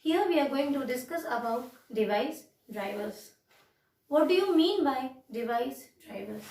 Here we are going to discuss about device drivers. What do you mean by device drivers?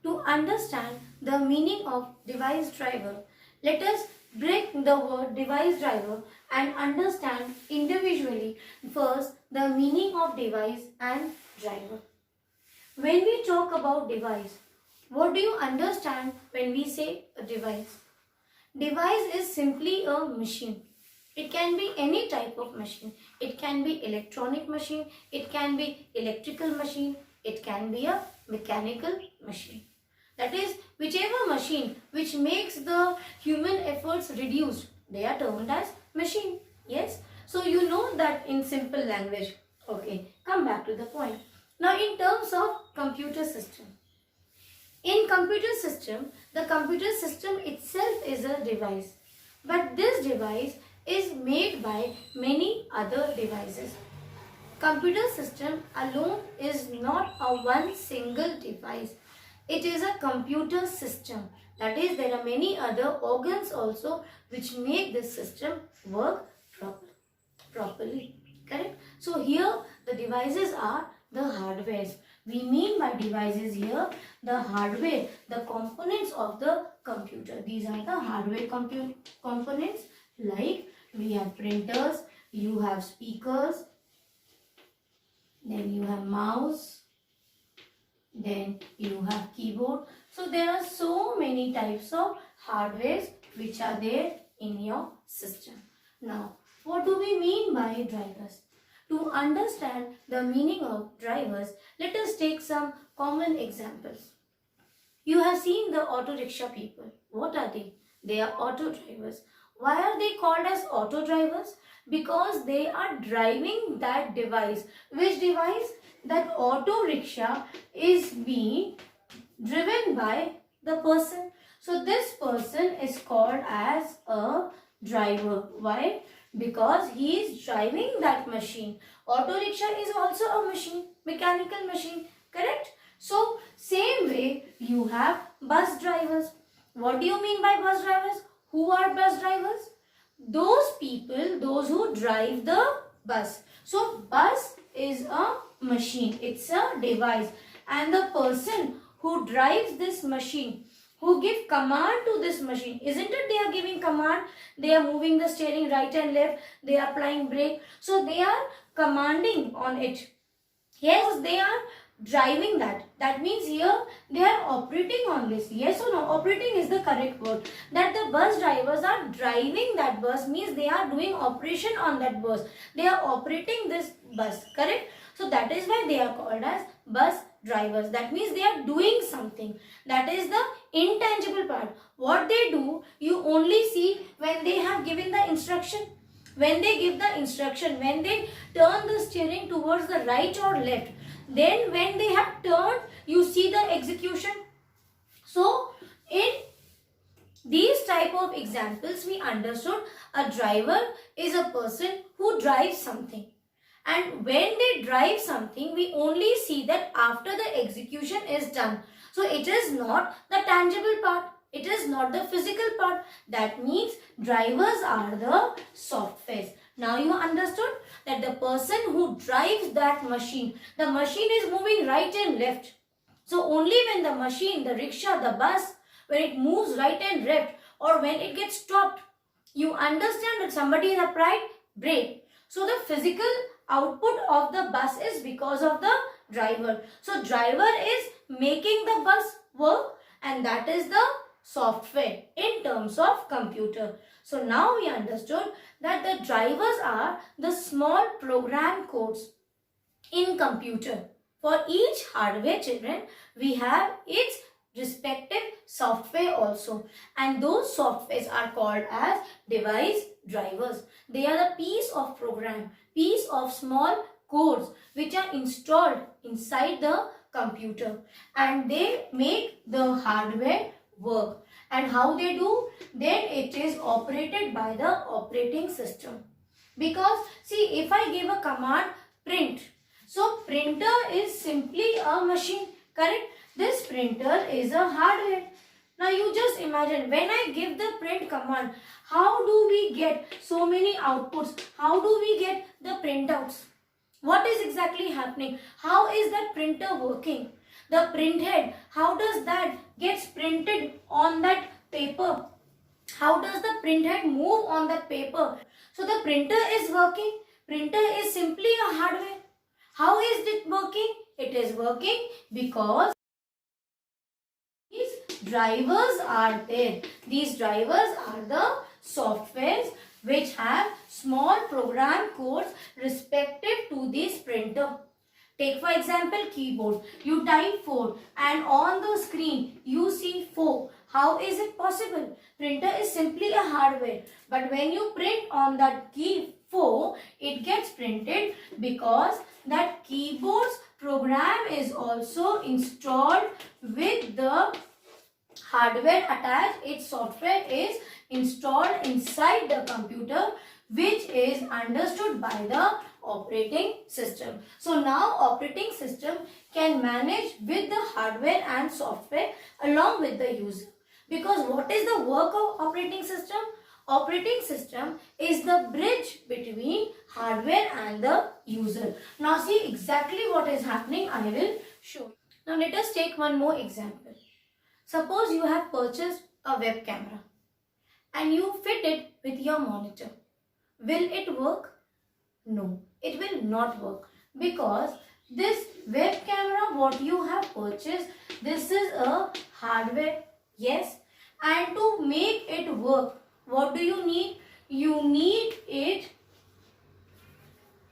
To understand the meaning of device driver, let us break the word device driver and understand individually first the meaning of device and driver. When we talk about device, what do you understand when we say a device? Device is simply a machine. It can be any type of machine. It can be electronic machine, it can be electrical machine, it can be a mechanical machine. That is, whichever machine which makes the human efforts reduced, they are termed as machine. Yes? So you know that in simple language. Okay, come back to the point. Now in terms of computer system. In computer system, the computer system itself is a device. But this device is made by many other devices. Computer system alone is not a one single device. It is a computer system. That is, there are many other organs also which make this system work properly. Correct? So here the devices are the hardwares. We mean by devices here the hardware, the components of the computer. These are the hardware components, like we have printers, you have speakers, then you have mouse, then you have keyboard. So there are so many types of hardwares which are there in your system. Now, what do we mean by drivers? To understand the meaning of drivers, let us take some common examples. You have seen the auto rickshaw people. What are they? They are auto drivers. Why are they called as auto drivers? Because they are driving that device. Which device? That auto rickshaw is being driven by the person. So this person is called as a driver. Why? Because he is driving that machine. Auto rickshaw is also a machine, mechanical machine, correct? So same way you have bus drivers. What do you mean by bus drivers? Who are bus drivers? Those people, those who drive the bus. So bus is a machine, it's a device, and the person who drives this machine, who give command to this machine, isn't it they are giving command? They are moving the steering right and left, they are applying brake, so they are commanding on it. Yes, they are driving that. That means here they are operating on this. Yes or no? Operating is the correct word. That the bus drivers are driving that bus means they are doing operation on that bus. They are operating this bus. Correct? So that is why they are called as bus drivers. That means they are doing something. That is the intangible part. What they do, you only see when they have given the instruction. When they give the instruction, when they turn the steering towards the right or left, then when they have turned, you see the execution. So in these type of examples, we understood a driver is a person who drives something. And when they drive something, we only see that after the execution is done. So it is not the tangible part. It is not the physical part. That means drivers are the softwares. Now you understood that the person who drives that machine, the machine is moving right and left. So only when the machine, the rickshaw, the bus, when it moves right and left or when it gets stopped, you understand that somebody has applied brake. So the physical output of the bus is because of the driver. So driver is making the bus work, and that is the software in terms of computer. So now we understood that the drivers are the small program codes in computer. For each hardware, children, we have its respective software also, and those softwares are called as device drivers. They are the piece of program, piece of small codes which are installed inside the computer, and they make the hardware work. And how they do? Then it is operated by the operating system. Because see, if I give a command print, so printer is simply a machine, correct? This printer is a hardware. Now you just imagine, when I give the print command, how do we get so many outputs? How do we get the printouts? What is exactly happening? How is that printer working? The print head, how does that gets printed on that paper? How does the print head move on that paper? So the printer is working. Printer is simply a hardware. How is it working? It is working because these drivers are there. These drivers are the softwares which have small program codes respective to this printer. Take for example keyboard. You type 4 and on the screen you see 4. How is it possible? Printer is simply a hardware. But when you print on that key 4, it gets printed because that keyboard's program is also installed with the hardware attached. Its software is installed inside the computer, which is understood by the operating system. So now operating system can manage with the hardware and software along with the user. Because what is the work of operating system? Operating system is the bridge between hardware and the user. Now see exactly what is happening. I will show you. Now let us take one more example. Suppose you have purchased a web camera and you fit it with your monitor. Will it work? No, it will not work because this web camera what you have purchased, this is a hardware, yes, and to make it work, what do you need? You need it.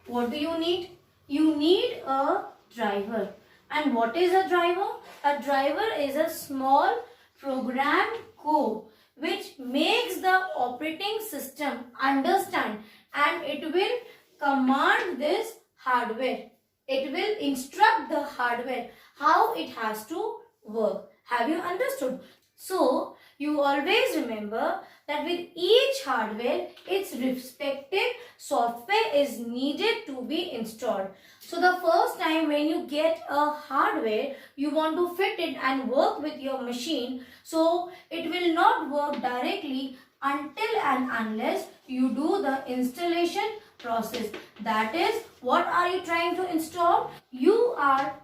What do you need? You need a driver. And what is a driver? A driver is a small program code which makes the operating system understand, and it will command this hardware. It will instruct the hardware how it has to work. Have you understood? So, you always remember that with each hardware, its respective software is needed to be installed. So, the first time when you get a hardware, you want to fit it and work with your machine. So, it will not work directly until and unless you do the installation process. That is, what are you trying to install? You are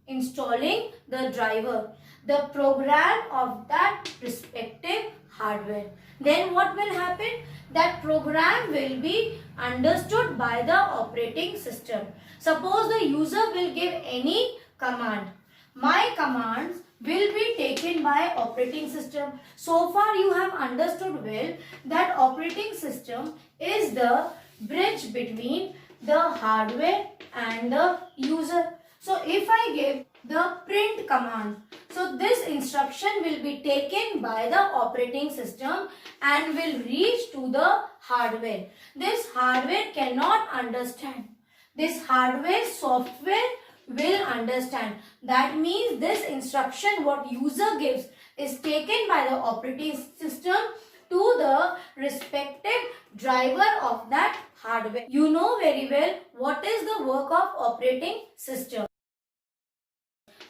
installing the driver, the program of that respective hardware. Then what will happen? That program will be understood by the operating system. Suppose the user will give any command. My commands will be taken by operating system. So far you have understood well that operating system is the bridge between the hardware and the user. So if I give the print command, so this instruction will be taken by the operating system and will reach to the hardware. This hardware cannot understand. This hardware software will understand. That means this instruction what user gives is taken by the operating system to the respective driver of that hardware. You know very well what is the work of operating system.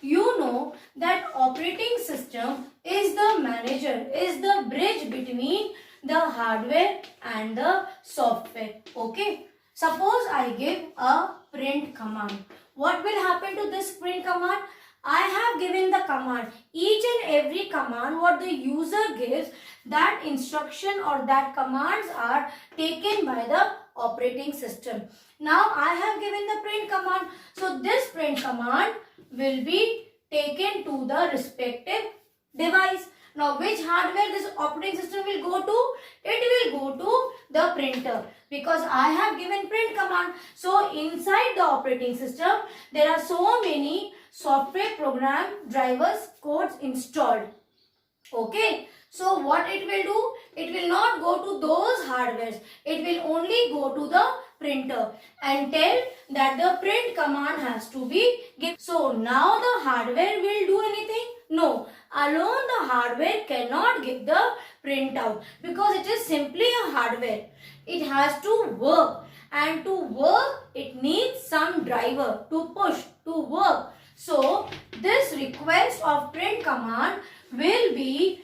You know that operating system is the manager, is the bridge between the hardware and the software. Okay. Suppose I give a print command. What will happen to this print command? I have given the command. Each and every command what the user gives, that instruction or that commands are taken by the operating system. Now I have given the print command. So this print command will be taken to the respective device. Now which hardware this operating system will go to? It will go to the printer because I have given print command. So inside the operating system there are so many software program drivers codes installed. Okay. So what it will do? It will not go to those hardwares. It will only go to the printer and tell that the print command has to be given. So now the hardware will do anything? No. Alone the hardware cannot give the printout because it is simply a hardware. It has to work, and to work it needs some driver to push to work. So this request of print command will be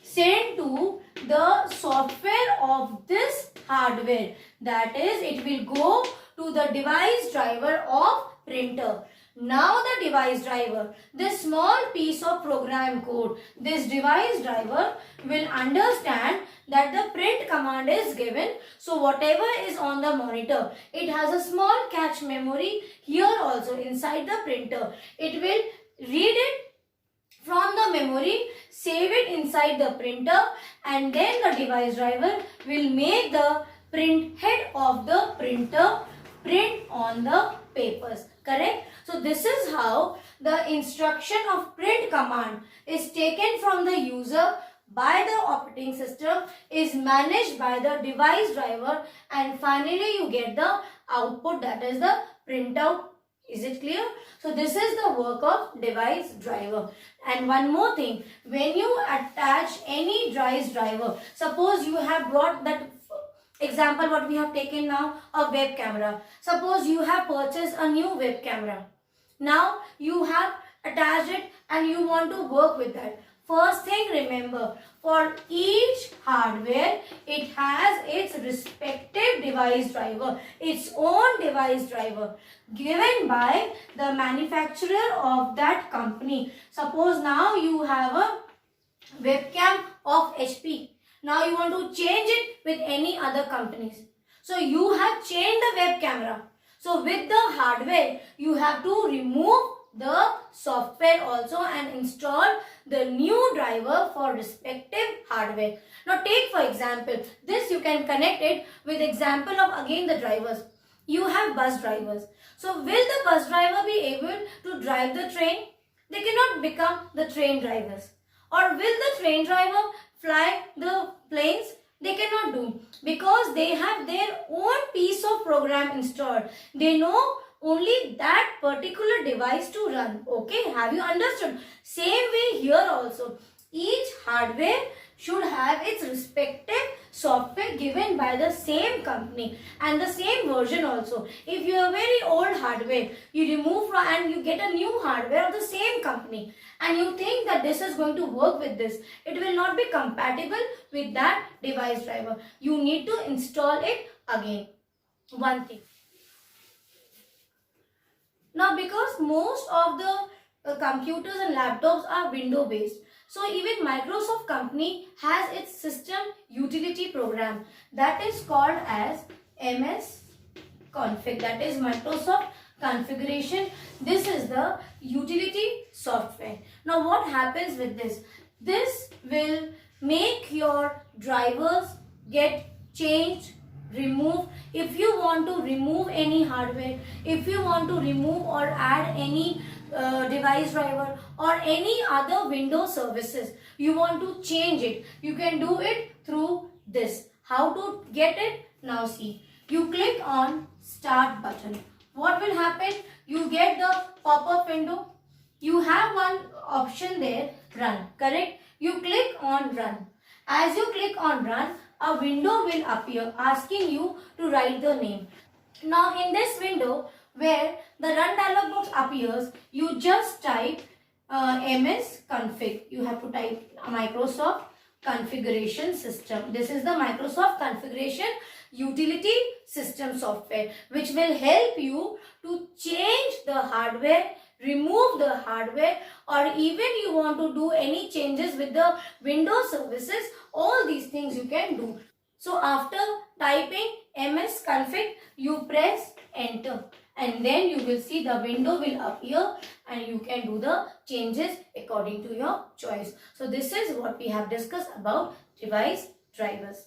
sent to the software of this hardware. That is, it will go to the device driver of printer. Now the device driver, this small piece of program code, this device driver will understand that the print command is given. So whatever is on the monitor, it has a small cache memory here also inside the printer. It will read it from the memory, save it inside the printer, and then the device driver will make the print head of the printer print on the papers. Correct? So this is how the instruction of print command is taken from the user by the operating system, is managed by the device driver, and finally you get the output, that is the printout. Is it clear? So this is the work of device driver. And one more thing, when you attach any device driver, suppose you have brought that example what we have taken now, a web camera. Suppose you have purchased a new web camera. Now you have attached it and you want to work with that. First thing, remember, for each hardware, it has its respective device driver, its own device driver given by the manufacturer of that company. Suppose now you have a webcam of HP. Now you want to change it with any other companies. So you have changed the web camera. So with the hardware, you have to remove the software also and install the new driver for respective hardware. Now take for example, this you can connect it with example of again the drivers. You have bus drivers. So will the bus driver be able to drive the train? They cannot become the train drivers. Or will the train driver fly the planes? They cannot do, because they have their own piece of program installed. They know only that particular device to run. Okay, have you understood? Same way here also. Each hardware should have its respective software given by the same company and the same version also. If you have very old hardware, you remove from and you get a new hardware of the same company and you think that this is going to work with this, it will not be compatible with that device driver. You need to install it again. One thing. Now because most of the computers and laptops are window based, so even Microsoft company has its system utility program that is called as MS Config, that is Microsoft configuration. This is the utility software. Now what happens with this? This will make your drivers get changed, removed. If you want to remove any hardware, if you want to remove or add any device driver or any other Windows services, you want to change it, you can do it through this. How to get it? Now see, you click on start button. What will happen? You get the pop-up window. You have one option there, run, correct? You click on run. As you click on run, a window will appear asking you to write the name. Now in this window where the run dialog box appears, you just type MS config. You have to type Microsoft configuration system. This is the Microsoft configuration utility system software which will help you to change the hardware, remove the hardware, or even you want to do any changes with the Windows services. All these things you can do. So after typing MS config, you press enter and then you will see the window will appear and you can do the changes according to your choice. So this is what we have discussed about device drivers.